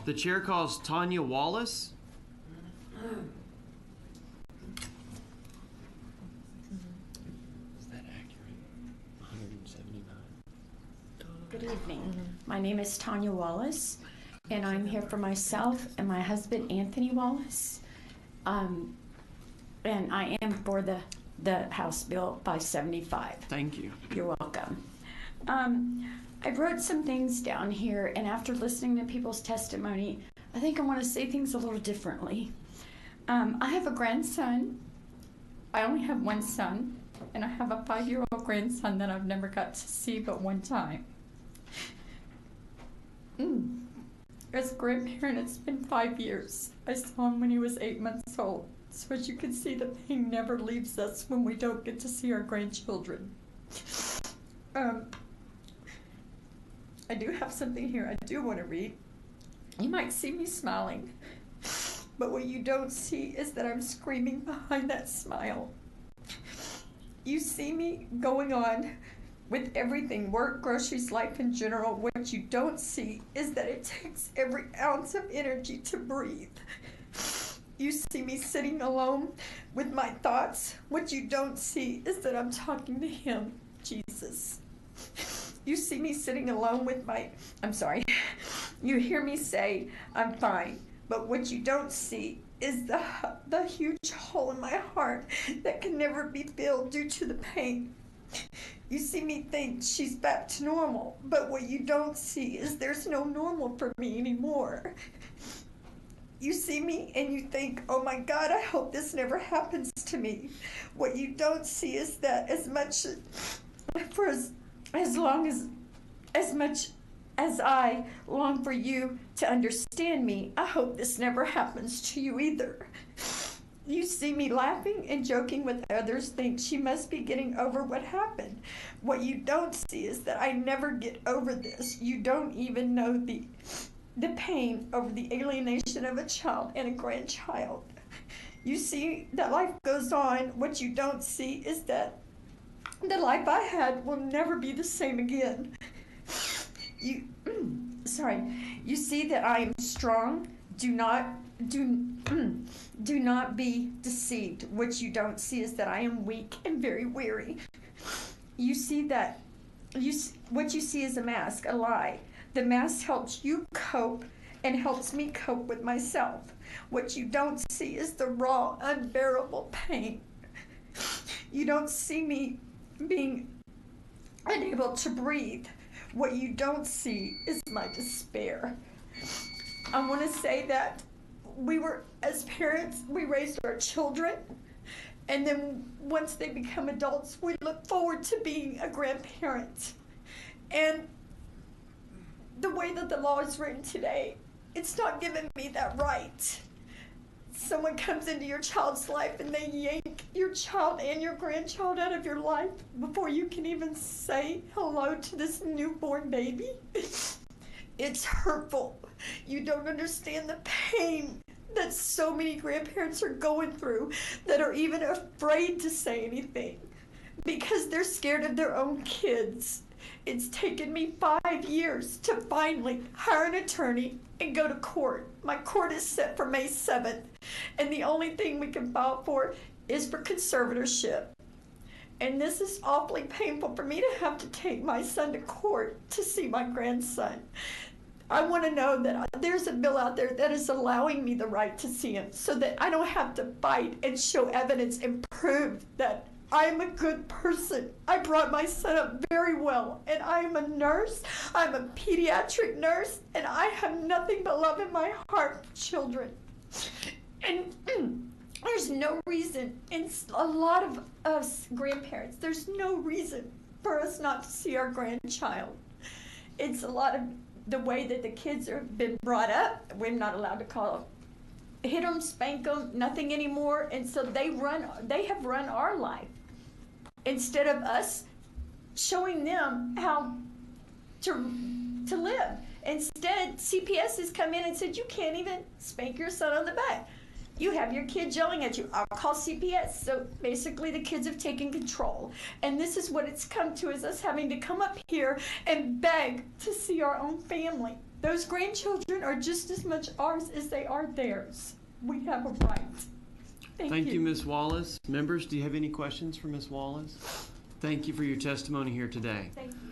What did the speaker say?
The chair calls Tonya Wallace. Is that accurate? 179. Good evening. My name is Tonya Wallace, and I'm here for myself and my husband, Anthony Wallace. And I am for the House Bill 575. Thank you. You're welcome. I wrote some things down here, and after listening to people's testimony, I think I want to say things a little differently. I have a grandson. I only have one son, and I have a 5-year-old grandson that I've never got to see but one time. As a grandparent, it's been 5 years. I saw him when he was 8 months old. So as you can see, the pain never leaves us when we don't get to see our grandchildren. I do have something here I do want to read. You might see me smiling, but what you don't see is that I'm screaming behind that smile. You see me going on with everything, work, groceries, life in general. What you don't see is that it takes every ounce of energy to breathe. You see me sitting alone with my thoughts. What you don't see is that I'm talking to him, Jesus. You see me sitting alone with you hear me say, I'm fine. But what you don't see is the huge hole in my heart that can never be filled due to the pain. You see me think she's back to normal, but what you don't see is there's no normal for me anymore. You see me and you think, oh my God, I hope this never happens to me. What you don't see is that as much as I long for you to understand me, I hope this never happens to you either. You see me laughing and joking with others, think she must be getting over what happened. What you don't see is that I never get over this. You don't even know the pain over the alienation of a child and a grandchild. You see that life goes on. What you don't see is that the life I had will never be the same again. You see that I am strong. Do not be deceived. What you don't see is that I am weak and very weary. You see that what you see is a mask, a lie. The mask helps you cope and helps me cope with myself. What you don't see is the raw, unbearable pain. You don't see me being unable to breathe. What you don't see is my despair. I want to say that as parents, we raised our children, and then once they become adults, we look forward to being a grandparent. And the way that the law is written today, it's not giving me that right. Someone comes into your child's life and they yank your child and your grandchild out of your life before you can even say hello to this newborn baby. It's hurtful. You don't understand the pain that so many grandparents are going through that are even afraid to say anything because they're scared of their own kids. It's taken me 5 years to finally hire an attorney and go to court. My court is set for May 7th, and the only thing we can file for is for conservatorship. And this is awfully painful for me to have to take my son to court to see my grandson. I want to know that there's a bill out there that is allowing me the right to see him so that I don't have to fight and show evidence and prove that I'm a good person. I brought my son up very well, and I'm a nurse. I'm a pediatric nurse, and I have nothing but love in my heart for children. And there's no reason, and a lot of us grandparents, there's no reason for us not to see our grandchild. It's a lot of the way that the kids have been brought up. We're not allowed to hit them, spank them, nothing anymore, and so they have run our life instead of us showing them how to live. Instead, CPS has come in and said, you can't even spank your son on the back. You have your kid yelling at you. I'll call CPS. So basically the kids have taken control. And this is what it's come to, is us having to come up here and beg to see our own family. Those grandchildren are just as much ours as they are theirs. We have a right. Thank you, Ms. Wallace. Members, do you have any questions for Ms. Wallace? Thank you for your testimony here today. Thank you.